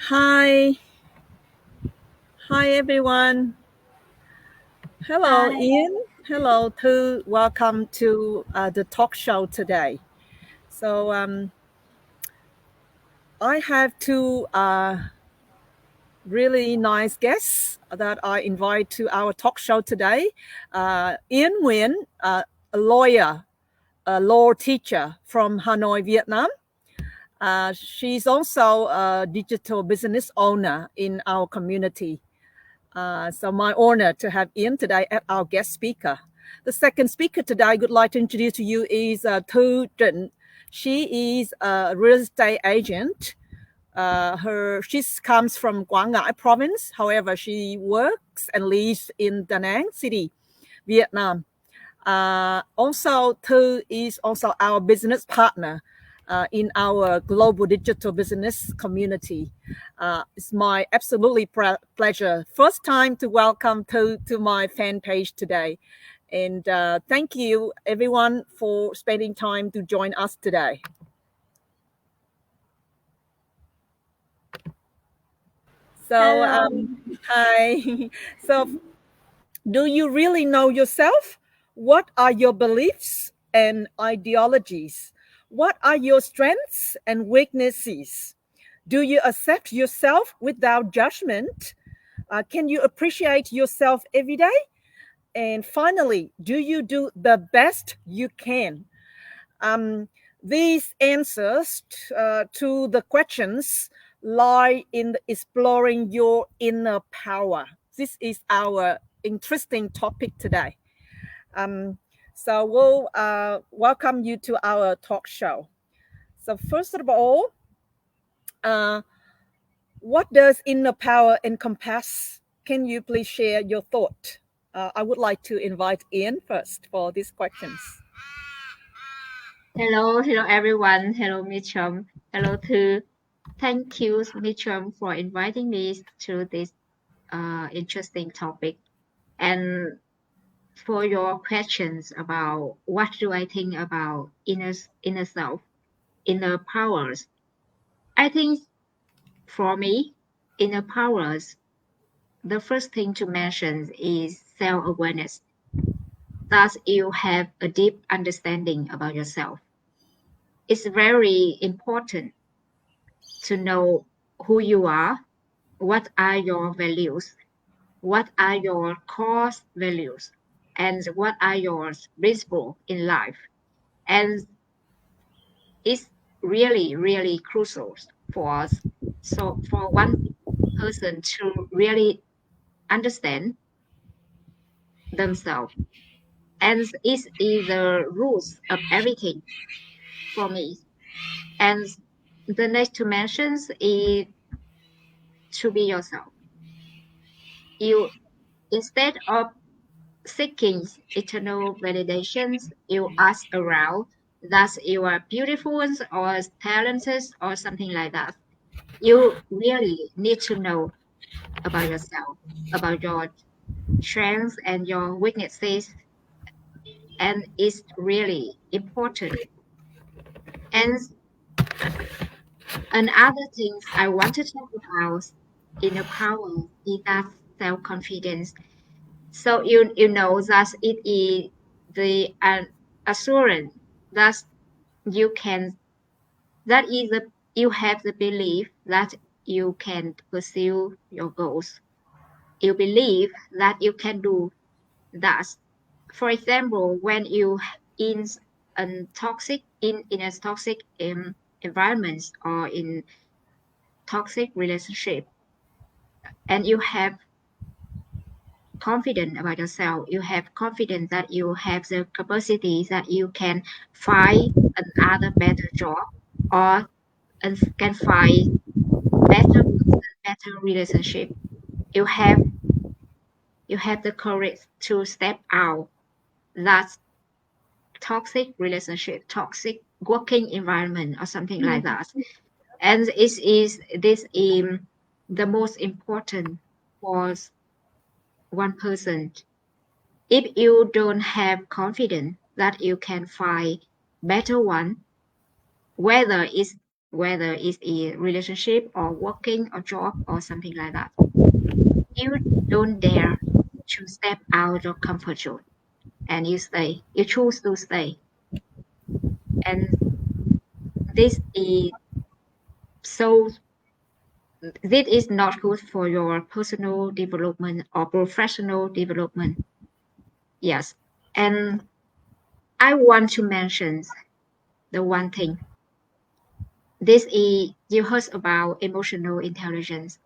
Hi, hi everyone. Hello, Hi. Ian. Hello, to welcome to the talk show today. So I have two really nice guests that I invite to our talk show today. Ian Nguyen, a lawyer, a law teacher from Hanoi, Vietnam. She's also a digital business owner in our community. So my honor to have Ian today as our guest speaker. The second speaker today I would like to introduce to you is Thu Trinh. She is a real estate agent. She comes from Quảng Ngãi province. However, she works and lives in Da Nang City, Vietnam. Also, Thư is also our business partner in our global digital business community. It's my absolutely pleasure. First time to welcome Thư to my fan page today. And thank you, everyone, for spending time to join us today. So, Hello. hi. So, do you really know yourself? What are your beliefs and ideologies? What are your strengths and weaknesses? Do you accept yourself without judgment? Can you appreciate yourself every day? And finally, do you do the best you can? Um, these answers to the questions lie in exploring your inner power. This is our interesting topic today. Um, so we'll welcome you to our talk show. So first of all, uh, what does inner power encompass? Can you please share your thought? I would like to invite Ian first for these questions. Hello everyone. Hello Mitchum. Hello to thank you Mitchum for inviting me to this interesting topic and for your questions about what do I think about inner self, inner powers. I think for me, inner powers, the first thing to mention is self-awareness. Thus you have a deep understanding about yourself. It's very important to know who you are, what are your values, what are your core values, and what are your principles in life. And it's really, really crucial for us. So for one person to really understand themselves. And it is the roots of everything for me. And the next to mention is to be yourself. You instead of seeking eternal validations, you ask around that you are beautiful or talented or something like that. You really need to know about yourself, about your strengths and your weaknesses, and it's really important. And another thing I want to talk about inner power is that self-confidence. So you know that it is the assurance that you can that is the you have the belief that you can pursue your goals. You believe that you can do that. For example, when you in in a toxic environment or in toxic relationship, and you have confident about yourself, you have confidence that you have the capacity that you can find another better job or and can find better person, better relationship. You have you have the courage to step out that toxic relationship, toxic working environment or something like Mhm. that. And this is the most important for one person. If you don't have confidence that you can find better one, whether it's whether it's a relationship or working or job or something like that. You don't dare to step out of comfort zone and you stay, you choose to stay. And this is so, this is not good for your personal development or professional development. Yes. And I want to mention the one thing. This is, you heard about emotional intelligence,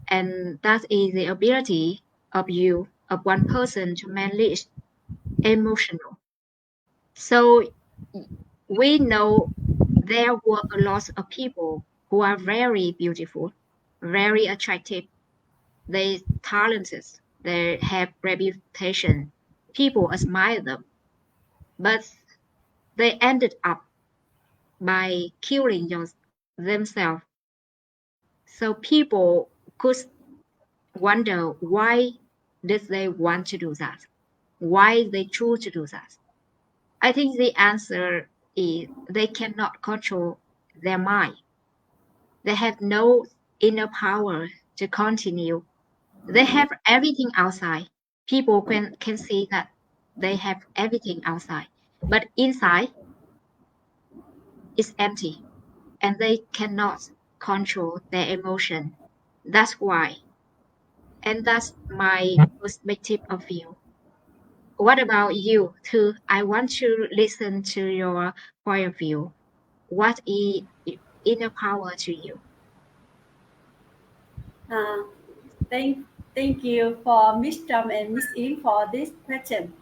and that is the ability of you, of one person to manage emotional. So we know there were a lot of people who are very beautiful, very attractive, they talented, they have reputation, people admire them, but they ended up by killing themselves. So people could wonder why did they want to do that? Why they choose to do that? I think the answer is they cannot control their mind. They have no inner power to continue. They have everything outside. People can see that they have everything outside, but inside is empty and they cannot control their emotion. That's why. And that's my perspective of view. What about you too? I want to listen to your point of view. What is inner power to you? Uh, thank you for Miss Trump and Miss In for this question.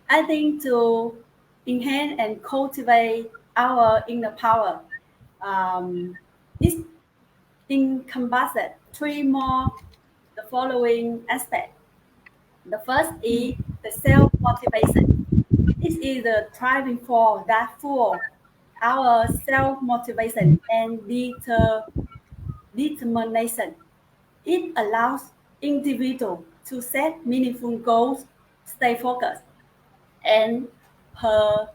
I think to enhance and cultivate our inner power, it encompasses three more the following aspects. The first is the self-motivation. This is the driving force that fuels our self-motivation and determination. It allows individuals to set meaningful goals, stay focused, and per-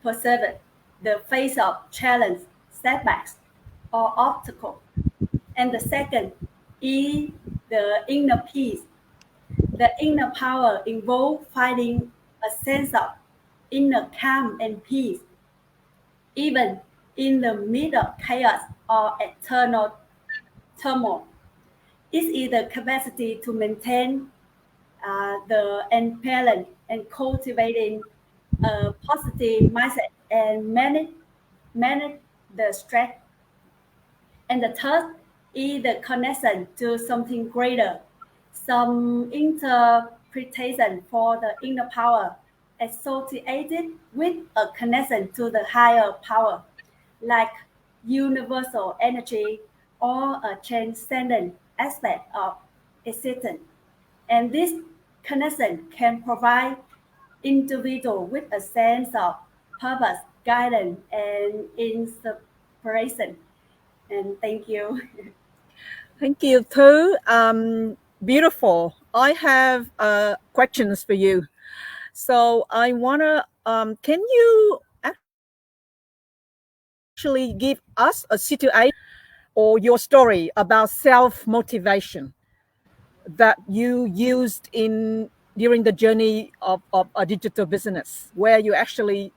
persevere the face of challenge, setbacks, or obstacles. And the second is the inner peace. The inner power involves finding a sense of inner calm and peace, even in the midst of chaos or external turmoil. It is the capacity to maintain the impellent and cultivating a positive mindset and manage the stress. And the third is the connection to something greater, some interpretation for the inner power associated with a connection to the higher power, like universal energy or a transcendent aspect of existence. And this connection can provide individual with a sense of purpose, guidance, and inspiration. And thank you. Thank you too. Beautiful. I have questions for you. So I wanna. Can you actually give us a situation or your story about self motivation that you used in during the journey of a digital business, where you actually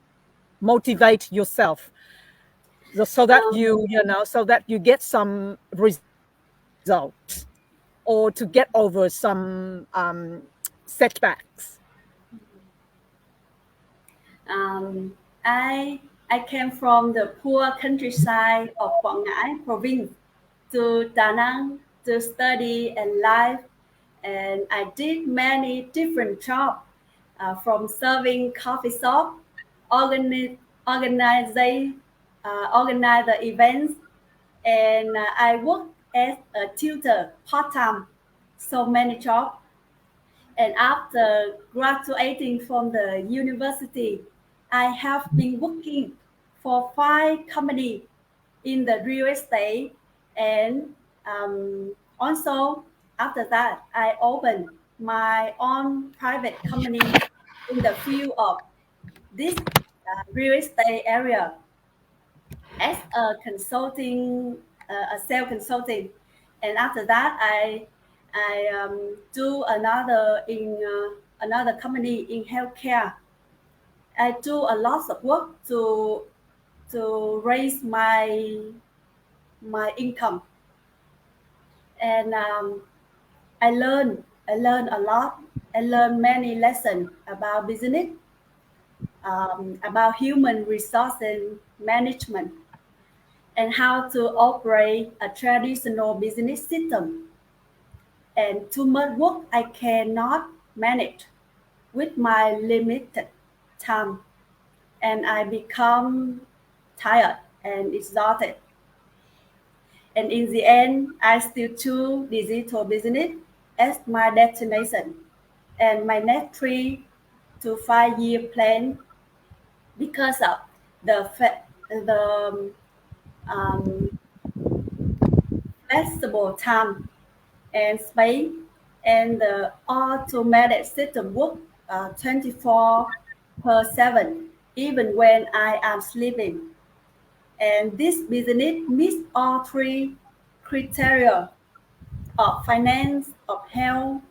motivate yourself so that so that you get some results or to get over some setbacks. Um, I came from the poor countryside of Quảng Ngãi province to Da Nang to study and live, and I did many different jobs, from serving coffee shop, organize organize, organize the events, and I worked as a tutor part time. So many jobs. And after graduating from the university, I have been working for 5 companies in the real estate. And also, after that, I opened my own private company in the field of this real estate area. as a consulting, a sales consulting, and after that I do another in another company in healthcare. I do a lot of work to raise my income, and I learn a lot. I learn many lessons about business, about human resources management, and how to operate a traditional business system. And too much work I cannot manage with my limited time, and I become tired and exhausted. And in the end, I still choose digital business as my destination and my next 3 to 5 year plan, because of the um, flexible time and space, and the automated system work 24/7, even when I am sleeping. And this business meets all three criteria of finance, of health,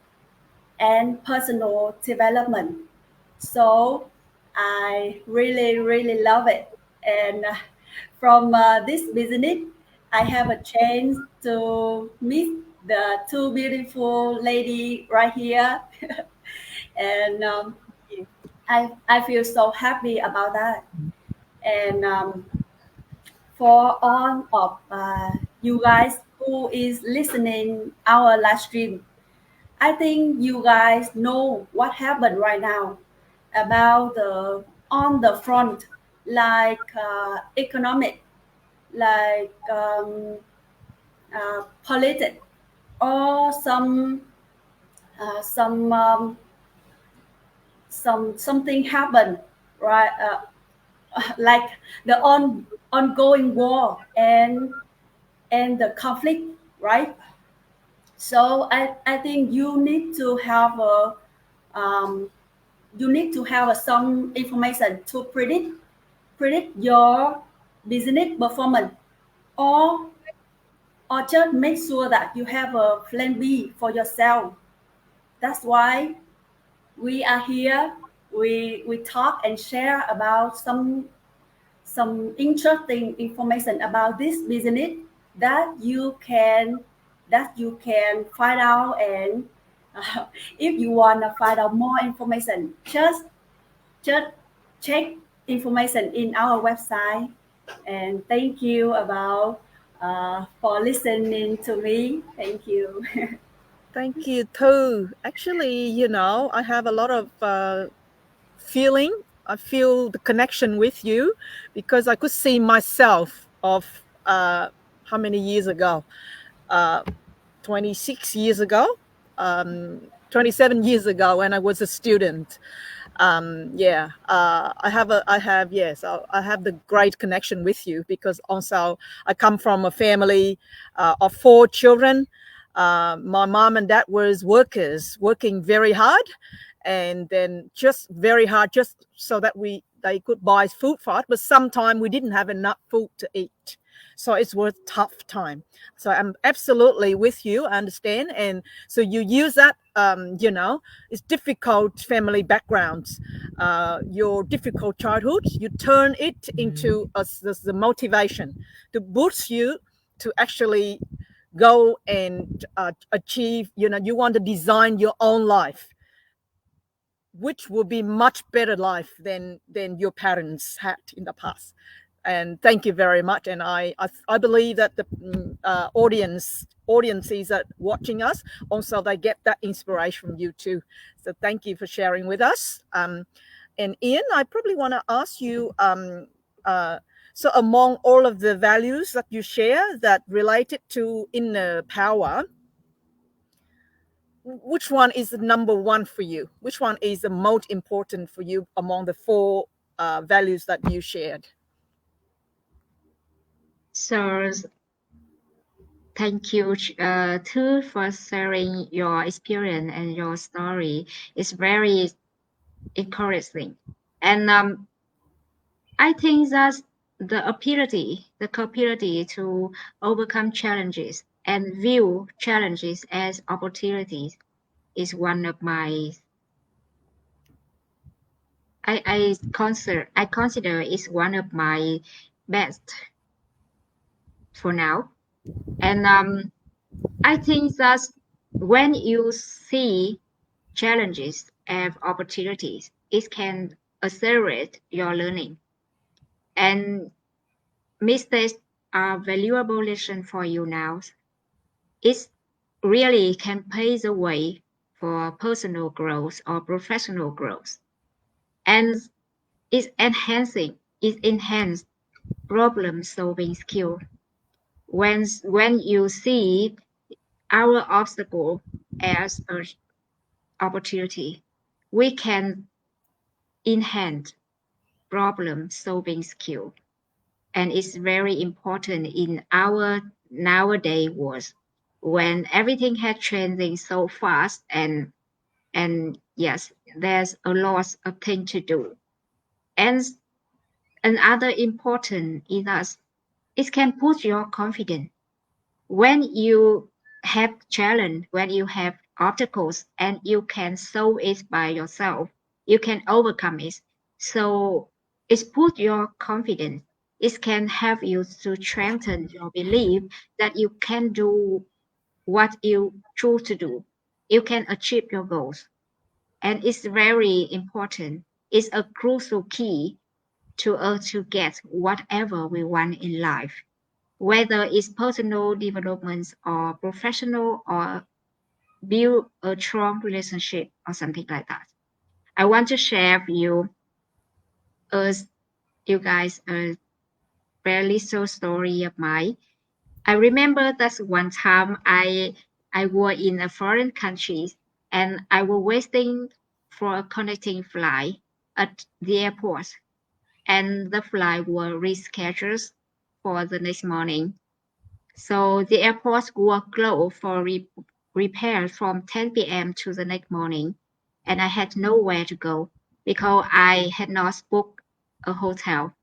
and personal development. So I really, really love it. And from this business, I have a chance to meet the two beautiful lady right here. And I feel so happy about that. And for all of you guys who is listening our live stream, I think you guys know what happened right now about the on the front, like economic, like politics, or some something happened, right? Like the ongoing war and the conflict, right? So I think you need to have a some information to predict your business performance, or just make sure that you have a plan B for yourself. That's why we are here. We talk and share about some interesting information about this business that you can find out. And if you want to find out more information, just check information in our website. And thank you about for listening to me. Thank you. Thank you too. Actually, you know, I have a lot of feeling. I feel the connection with you because I could see myself of how many years ago? 26 years ago, 27 years ago when I was a student. I have the great connection with you because also I come from a family of 4 children. My mom and dad was workers, working very hard, and then just very hard, just so that they could buy food for us. But sometimes we didn't have enough food to eat, so it's worth tough time. So I'm absolutely with you. I understand, and so you use that. It's difficult family backgrounds, your difficult childhood. You turn it into the motivation to boost you to actually go and achieve. You want to design your own life, which will be much better life than your parents had in the past. And thank you very much. And I believe that the audiences that watching us also, they get that inspiration from you too. So thank you for sharing with us. And Ian, I probably want to ask you, so among all of the values that you share that related to inner power, which one is the number one for you? Which one is the most important for you among the 4 values that you shared? So thank you too for sharing your experience and your story. It's very encouraging. And I think that the capability to overcome challenges and view challenges as opportunities is one of my I consider is one of my best for now. And I think that when you see challenges as opportunities, it can accelerate your learning. And mistakes are valuable lesson for you now. It really can pave the way for personal growth or professional growth. And it enhances problem solving skill. When you see our obstacle as an opportunity, we can enhance problem solving skill. And it's very important in our nowadays world when everything has changing so fast and yes, there's a lot of things to do. And another important is that it can push your confidence. When you have challenge, when you have obstacles and you can solve it by yourself, you can overcome it. So it puts your confidence. It can help you to strengthen your belief that you can do what you choose to do. You can achieve your goals. And it's very important. It's a crucial key to us to get whatever we want in life, whether it's personal development or professional or build a strong relationship or something like that. I want to share with you guys a very little story of mine. I remember that one time I was in a foreign country and I was waiting for a connecting flight at the airport, and the flight was rescheduled for the next morning. So the airports were closed for repair from 10 p.m. to the next morning, and I had nowhere to go because I had not booked a hotel.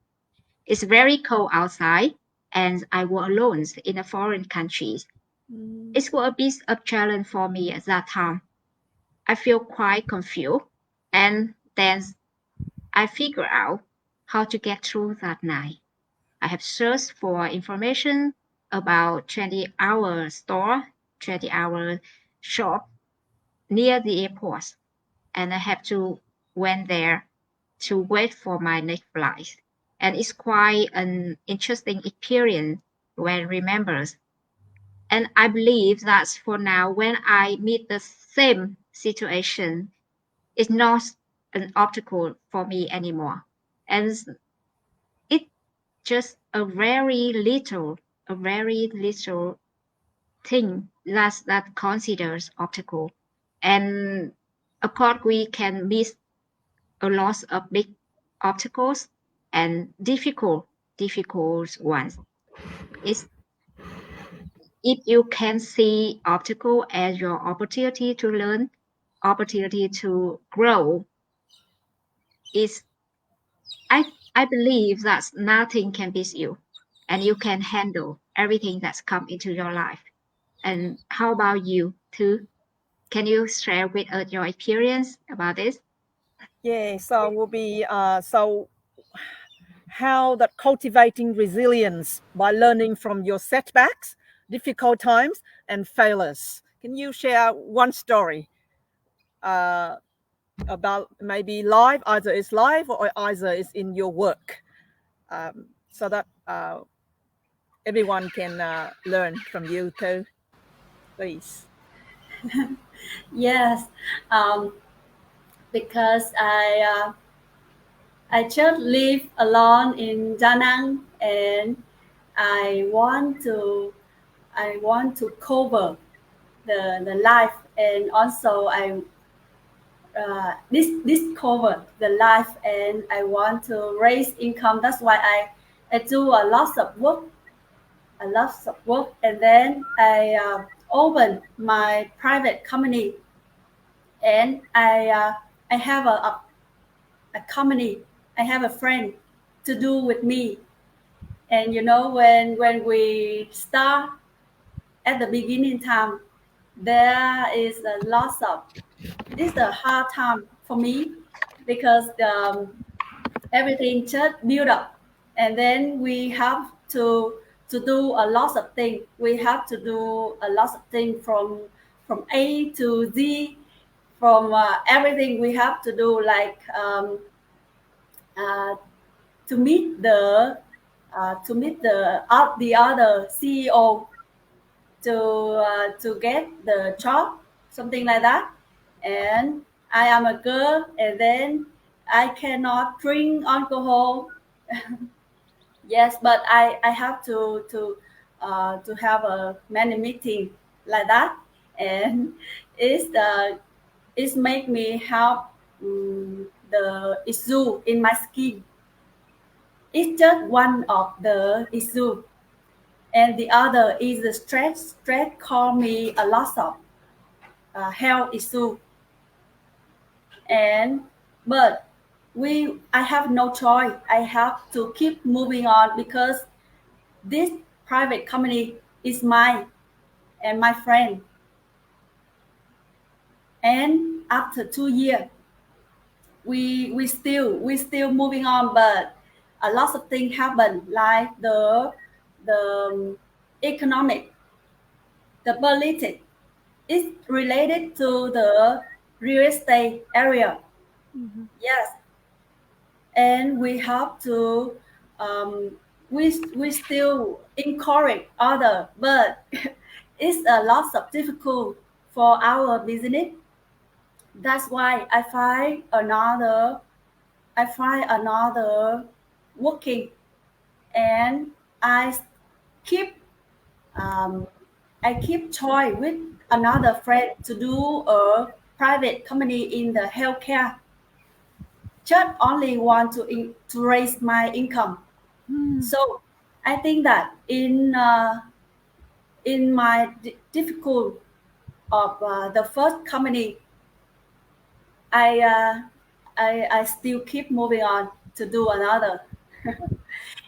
It's very cold outside, and I was alone in a foreign country. It was a bit of challenge for me at that time. I feel quite confused, and then I figured out how to get through that night. I have searched for information about 20-hour store, 20-hour shop near the airport, and I have to went there to wait for my next flight. And it's quite an interesting experience when remembers. And I believe that for now, when I meet the same situation, it's not an obstacle for me anymore. And it's just a very little thing that considers obstacle. And of course, we can miss a lot of big obstacles and difficult ones. It's if you can see obstacle as your opportunity to learn, opportunity to grow, is I believe that nothing can beat you, and you can handle everything that's come into your life. And how about you too? Can you share with us your experience about this? Yeah, so will be so how that cultivating resilience by learning from your setbacks, difficult times, and failures. Can you share one story about maybe live, either it's live or either it's in your work, so that everyone can learn from you too, please. Yes, because I just live alone in Da Nang, and I want to cover the life, and also I discover the life, and I want to raise income. That's why I do a lot of work, and then I open my private company, and I have a company. I have a friend to do with me, And when we start at the beginning time, there is a lots of, this is a hard time for me, because everything just build up, and then we have to do a lot of things. We have to do a lot of things from A to Z, from everything we have to do, like uh, to meet the other CEO to get the job, something like that. And I am a girl, and then I cannot drink alcohol. Yes, but I have to have a many meeting like that, and it's make me have the issue in my skin. It's just one of the issue, and the other is the stress. Stress call me a lot of health issue, and but I have no choice. I have to keep moving on, because this private company is mine and my friend. And after 2 years, we still moving on, but a lot of things happen, like the economic, the politics is related to the real estate area. Yes, and we have to we still encourage other, but it's a lot of difficult for our business. That's why I find another working, and I keep um, I keep try with another friend to do a private company in the healthcare. Just only want to raise my income. So I think that in my difficult of the first company, I, uh, I still keep moving on to do another.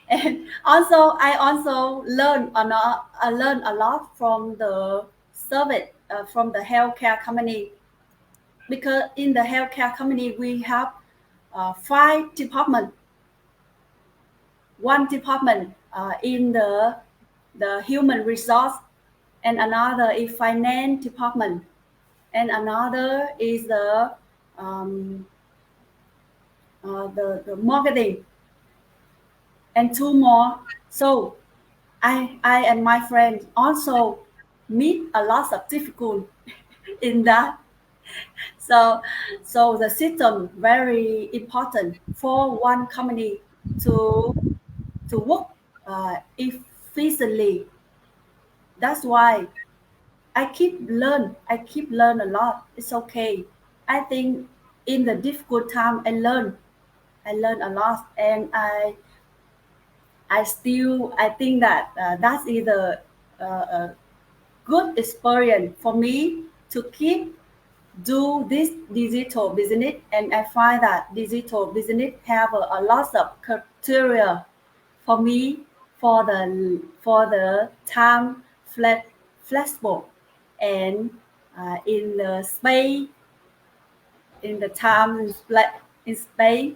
And also I also learn a lot from the service, from the healthcare company, because in the healthcare company we have 5 departments. One department in the human resource, and another is finance department, and another is um, the marketing, and 2 more. So I and my friends also meet a lot of difficult in that. So the system very important for one company to work efficiently. That's why I keep learn a lot. It's okay. I think in the difficult time I learn a lot, and I think that that is a good experience for me to keep do this digital business. And I find that digital business have a lot of criteria for me, for the time flexible, and in the space, in the time in space.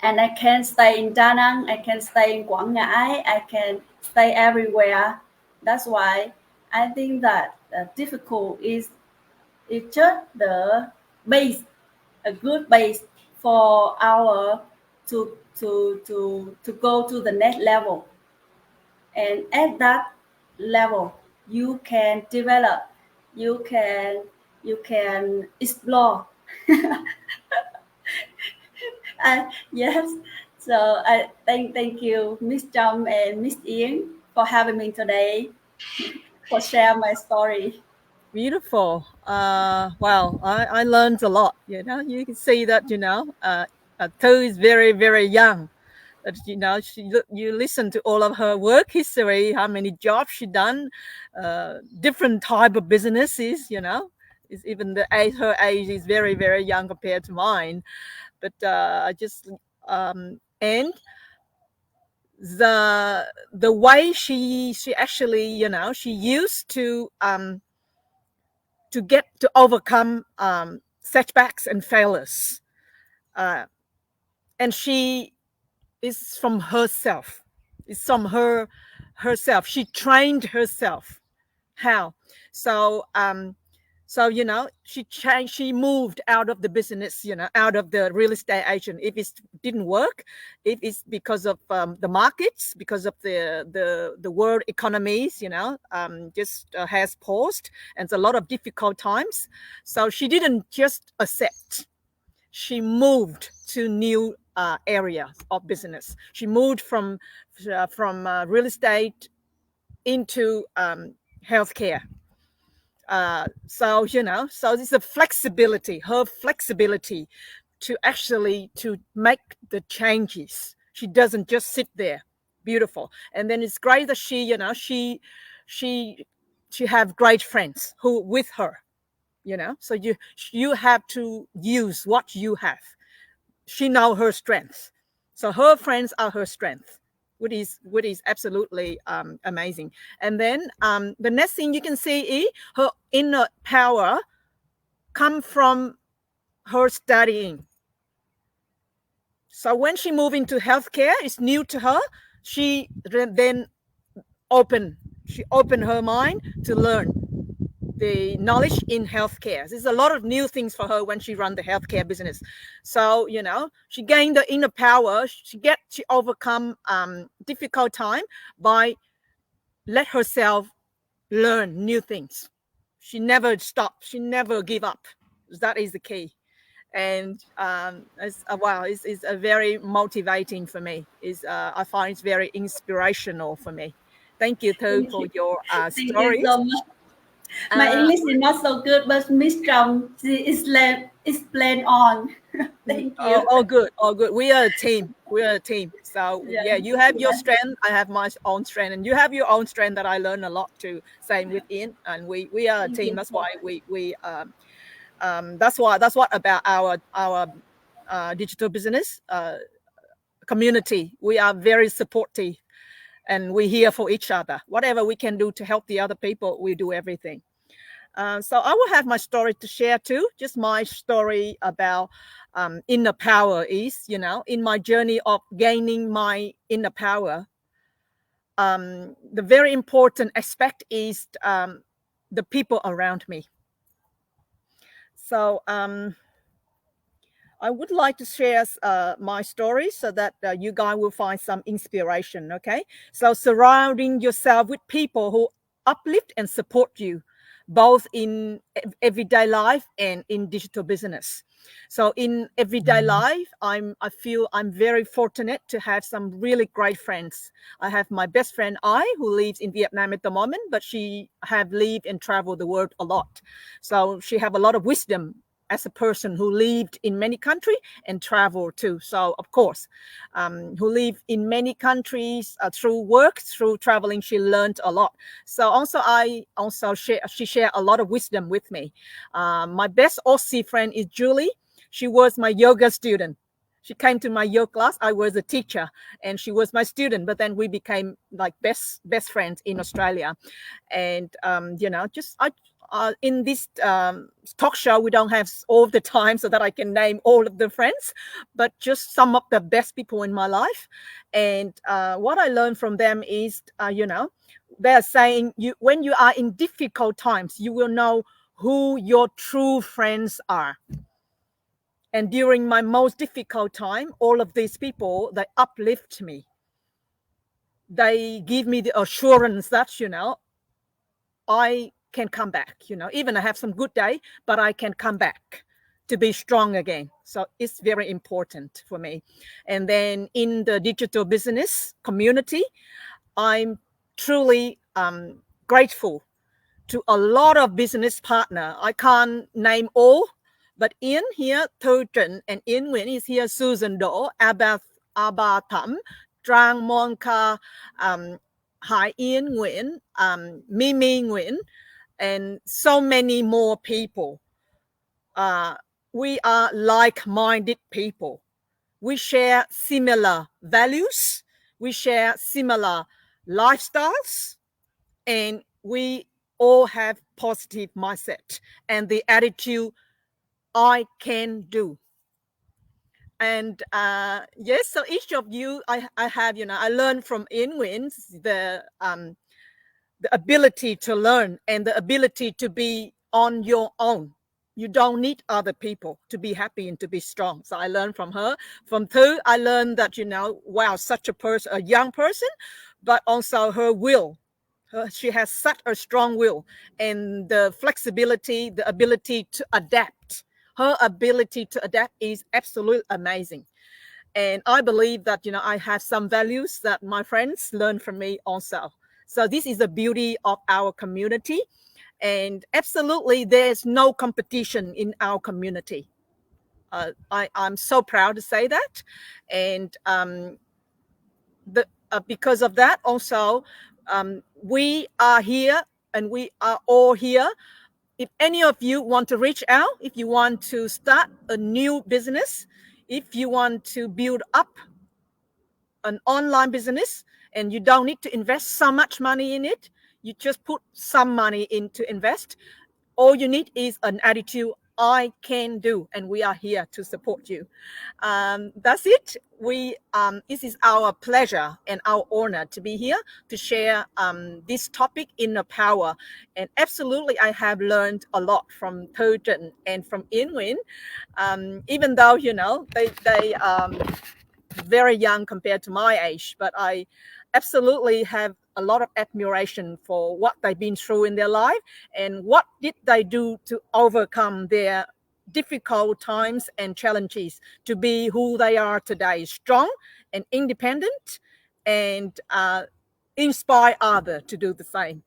And I can stay in Da Nang, I can stay in Quảng Ngãi, I can stay everywhere. That's why I think that difficult is just the base, a good base for our to go to the next level. And at that level, you can develop, you can explore. Yes. So I thank you, Miss Trump and Miss Ian, for having me today, for share my story. Beautiful. Well, I learned a lot. You can see that. Thư is very very young. That you listen to all of her work history, how many jobs she done, different type of businesses. Is even her age is very very young compared to mine. But I just and the way she actually, you know, she used to get to overcome setbacks and failures, and she is from herself. It's from herself. She trained herself. How? So you know, she moved out of the business, you know, out of the real estate agent. If it didn't work, if it's because of the markets, because of the world economies, you know, just has paused, and it's a lot of difficult times. So she didn't just accept. She moved to new area of business. She moved from real estate into healthcare. So you know, so it's a flexibility, her flexibility to actually to make the changes. She doesn't just sit there. Beautiful. And then it's great that she, you know, she have great friends who with her, you know. So you have to use what you have. She know her strengths, so her friends are her strength, which is absolutely amazing. And then the next thing you can see is her inner power come from her studying. So when she moved into healthcare, it's new to her. She then opened her mind to learn the knowledge in healthcare. There's a lot of new things for her when she run the healthcare business. So, you know, she gained the inner power. She overcome difficult time by let herself learn new things. She never stopped. She never give up. That is the key. And it's a very motivating for me. I find it's very inspirational for me. Thank you, Thư, for your Thank stories. you so much. My English is not so good, but Miss Trump, she explain on. Thank you. All good. We are a team. So yeah, you have your strength. I have my own strength, and you have your own strength that I learn a lot too. Same with Ian, and we are a team. That's why that's what about our digital business community. We are very supportive, and we're here for each other. Whatever we can do to help the other people, we do everything. So I will have my story to share too. Just my story about inner power is, you know, in my journey of gaining my inner power, the very important aspect is the people around me. So I would like to share my story so that you guys will find some inspiration, okay? So surrounding yourself with people who uplift and support you, both in everyday life and in digital business. So in everyday life, I feel I'm very fortunate to have some really great friends. I have my best friend, who lives in Vietnam at the moment, but she have lived and traveled the world a lot. So she have a lot of wisdom as a person who lived in many countries and traveled too. So of course, who lived in many countries through work, through traveling, she learned a lot. So she shared a lot of wisdom with me. My best Aussie friend is Julie. She was my yoga student. She came to my yoga class. I was a teacher and she was my student, but then we became like best friends in Australia. And, you know, in this talk show, we don't have all the time so that I can name all of the friends, but just some of the best people in my life. And what I learned from them is, you know, they're saying when you are in difficult times, you will know who your true friends are. And during my most difficult time, all of these people, they uplift me. They give me the assurance that, you know, I can come back, you know, even I have some good day, but I can come back to be strong again. So it's very important for me. And then in the digital business community, I'm truly grateful to a lot of business partner. I can't name all, but Ian here, Thư Trịnh, and Ian Nguyen is here, Susan Do, Abba Thẩm, Trang Monka, Hai Ian Nguyen, Mimi Nguyen, and so many more people. We are like-minded people. We share similar values. we share similar lifestyles, and we all have positive mindset and the attitude, I can do. And yes, so each of you, I have, I learned from Yên Nguyễn the ability to learn and the ability to be on your own. You don't need other people to be happy and to be strong. So I learned from her. From Thư, I learned that, wow, such a young person, but also her will. She has such a strong will, and the flexibility, the ability to adapt. Her ability to adapt is absolutely amazing. And I believe that, I have some values that my friends learn from me also. So this is the beauty of our community. And absolutely, there's no competition in our community. I'm so proud to say that. And because of that, also, we are here, and we are all here. If any of you want to reach out, if you want to start a new business, if you want to build up an online business, and you don't need to invest so much money in it, you just put some money in to invest. All you need is an attitude, I can do, and we are here to support you. That's it. This is our pleasure and our honor to be here to share this topic, inner power. And absolutely, I have learned a lot from Thư Trịnh and from Yên Nguyễn. Even though, they very young compared to my age, but I absolutely have a lot of admiration for what they've been through in their life and what did they do to overcome their difficult times and challenges to be who they are today, strong and independent, and inspire others to do the same.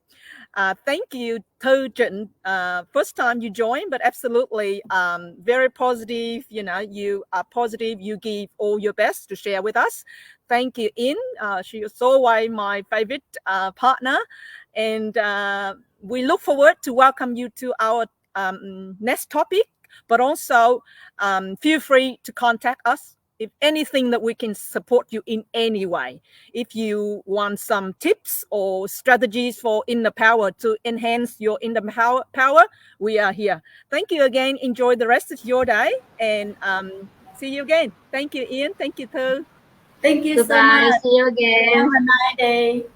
Thank you, Thư Trịnh. First time you joined, but absolutely very positive. You are positive. You give all your best to share with us. Thank you, Yên. She is always my favorite partner. And we look forward to welcome you to our next topic. But also feel free to contact us if anything that we can support you in any way. If you want some tips or strategies for inner power to enhance your inner power, we are here. Thank you again. Enjoy the rest of your day, and see you again. Thank you, Yên. Thank you, Thư. Thank you so Goodbye. much. See you again. Have a nice day.